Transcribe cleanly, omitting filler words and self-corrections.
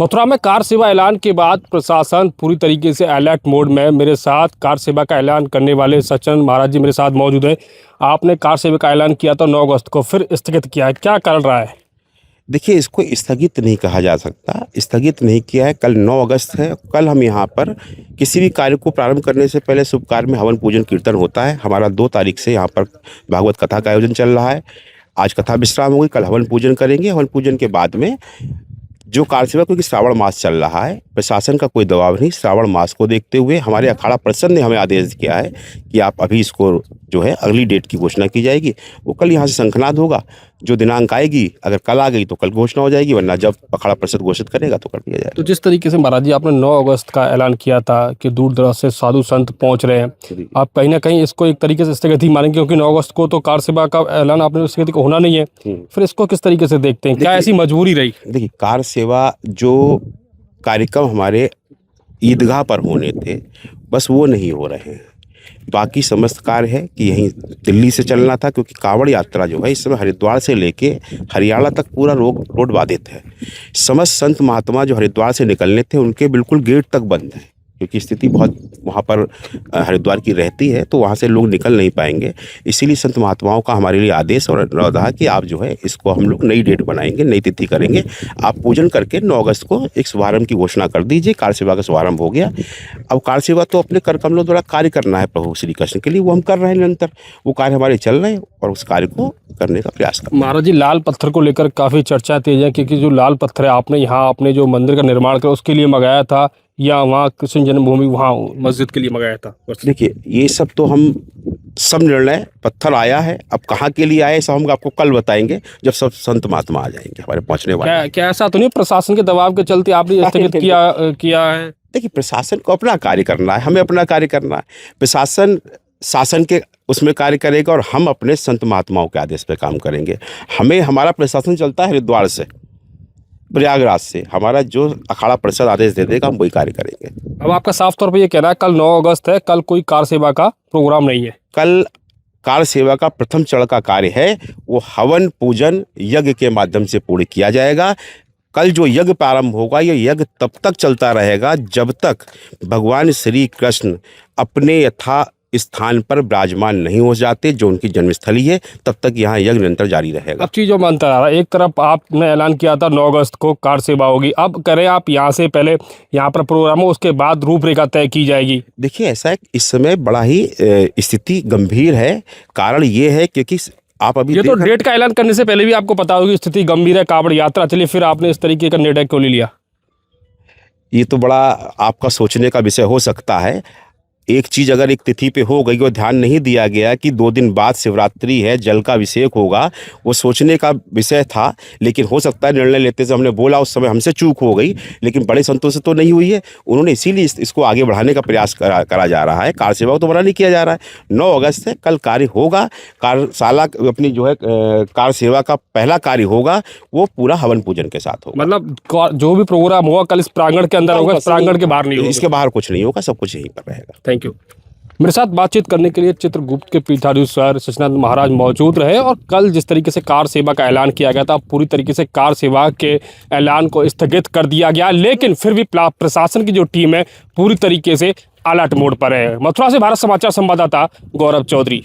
मथुरा में कार सेवा ऐलान के बाद प्रशासन पूरी तरीके से अलर्ट मोड में। मेरे साथ कार सेवा का ऐलान करने वाले सचिन महाराज जी मेरे साथ मौजूद हैं। आपने कार सेवा का ऐलान किया था 9 अगस्त को, फिर स्थगित किया है, क्या कारण रहा है? देखिए, इसको स्थगित नहीं कहा जा सकता। स्थगित नहीं किया है। कल 9 अगस्त है। कल हम यहाँ पर किसी भी कार्य को प्रारंभ करने से पहले शुभ कार्य में हवन पूजन कीर्तन होता है। हमारा 2 तारीख से यहाँ पर भागवत कथा का आयोजन चल रहा है। आज कथा विश्राम होगी, कल हवन पूजन करेंगे। हवन पूजन के बाद में जो कार सेवा, क्योंकि श्रावण मास चल रहा है, प्रशासन का कोई दबाव नहीं। श्रावण मास को देखते हुए हमारे अखाड़ा परिषद ने हमें आदेश किया है कि आप अभी इसको जो है अगली डेट की घोषणा की जाएगी। वो कल यहाँ से शंखनाद होगा। जो दिनांक आएगी, अगर कल आ गई तो कल घोषणा हो जाएगी, वरना जब अखाड़ा परिषद घोषित करेगा तो कर दिया जाएगा। तो जिस तरीके से महाराज जी आपने 9 अगस्त का ऐलान किया था कि दूर दराज से साधु संत पहुंच रहे हैं, आप कहीं ना कहीं इसको एक तरीके से स्थगित ही मानेंगे, क्योंकि 9 अगस्त को तो कार सेवा का ऐलान आपने स्थगित को होना नहीं है। फिर इसको किस तरीके से देखते हैं? क्या ऐसी मजबूरी रही? देखिए, कार सेवा जो कार्यक्रम हमारे ईदगाह पर होने थे, बस वो नहीं हो रहे हैं। बाकी समस्त कार्य है कि यहीं दिल्ली से चलना था, क्योंकि कांवड़ यात्रा जो है इस समय हरिद्वार से लेके हरियाणा तक पूरा रोड बाधित है। समस्त संत महात्मा जो हरिद्वार से निकलने थे, उनके बिल्कुल गेट तक बंद है, क्योंकि स्थिति बहुत वहाँ पर हरिद्वार की रहती है, तो वहाँ से लोग निकल नहीं पाएंगे। इसीलिए संत महात्माओं का हमारे लिए आदेश और रहा कि आप जो है इसको हम लोग नई डेट बनाएंगे, नई तिथि करेंगे। आप पूजन करके 9 अगस्त को एक शुभारंभ की घोषणा कर दीजिए। कार सेवा का शुभारंभ हो गया। अब कार सेवा तो अपने कर कमलों द्वारा कार्य करना है प्रभु श्री कृष्ण के लिए, वो हम कर रहे हैं निरंतर। वो कार्य हमारे चल रहे हैं और उस कार्य को करने का प्रयास कर। महाराज जी, लाल पत्थर को लेकर काफ़ी चर्चा तेज है, क्योंकि जो लाल पत्थर है आपने यहाँ अपने जो मंदिर का निर्माण किया उसके लिए मंगाया था, या वहाँ कृष्ण जन्मभूमि वहाँ मस्जिद के लिए मंगाया था? देखिए, ये सब तो हम सब निर्णय, पत्थर आया है, अब कहाँ के लिए आए सब हम आपको कल बताएंगे, जब सब संत महात्मा आ जाएंगे हमारे पहुँचने वाले। क्या ऐसा तो नहीं प्रशासन के दबाव के चलते आपने स्थगित किया है? देखिए, प्रशासन को अपना कार्य करना है, हमें अपना कार्य करना है। प्रशासन शासन के उसमें कार्य करेगा और हम अपने संत महात्माओं के आदेश पे काम करेंगे। हमारा प्रशासन चलता है हरिद्वार से, प्रयागराज से। हमारा जो अखाड़ा परिषद आदेश दे देगा हम वही कार्य करेंगे। अब आपका साफ तौर पे ये कहना है कल 9 अगस्त है, कल कोई कार सेवा का प्रोग्राम नहीं है? कल कार सेवा का प्रथम चरण का कार्य है, वो हवन पूजन यज्ञ के माध्यम से पूर्ण किया जाएगा। कल जो यज्ञ प्रारंभ होगा, ये यज्ञ तब तक चलता रहेगा जब तक भगवान श्री कृष्ण अपने यथा स्थान पर विराजमान नहीं हो जाते, जो उनकी जन्मस्थली है, तब तक यहाँ यज्ञ निरंतर जारी रहेगा। अब चीज़ों में अंतर आ रहा है। एक तरफ आपने ऐलान किया था 9 अगस्त को कार सेवा होगी, अब करें आप यहाँ से पहले यहाँ पर प्रोग्राम हो, उसके बाद रूपरेखा तय की जाएगी। देखिए, ऐसा है, इस समय बड़ा ही स्थिति गंभीर है। कारण ये है क्योंकि आप अभी ये तो डेट का ऐलान करने से पहले भी आपको पता होगी स्थिति गंभीर है, कांवड़ यात्रा चलिए, फिर आपने इस तरीके का निर्णय क्यों ले लिया? ये तो बड़ा आपका सोचने का विषय हो सकता है। एक चीज़ अगर एक तिथि पे हो गई और ध्यान नहीं दिया गया कि 2 दिन बाद शिवरात्रि है, जल का अभिषेक होगा, वो सोचने का विषय था। लेकिन हो सकता है निर्णय लेते से हमने बोला उस समय हमसे चूक हो गई, लेकिन बड़े संतों से तो नहीं हुई है। उन्होंने इसीलिए इसको आगे बढ़ाने का प्रयास करा जा रहा है। कार सेवा को तो मना नहीं किया जा रहा है। 9 अगस्त से कल कार्य होगा। कार्यशाला अपनी जो है कार सेवा का पहला कार्य होगा, वो पूरा हवन पूजन के साथ होगा। मतलब जो भी प्रोग्राम होगा कल इस प्रांगण के अंदर होगा, प्रांगण के बाहर नहीं होगा? इसके बाहर कुछ नहीं होगा, सब कुछ यहीं पर रहेगा। Thank you. मेरे साथ बातचीत करने के लिए चित्रगुप्त के पीठाधीश्वर सचिनानंद महाराज मौजूद रहे। और कल जिस तरीके से कार सेवा का ऐलान किया गया था, पूरी तरीके से कार सेवा के ऐलान को स्थगित कर दिया गया, लेकिन फिर भी प्रशासन की जो टीम है पूरी तरीके से अलर्ट मोड पर है। मथुरा से भारत समाचार संवाददाता गौरव चौधरी।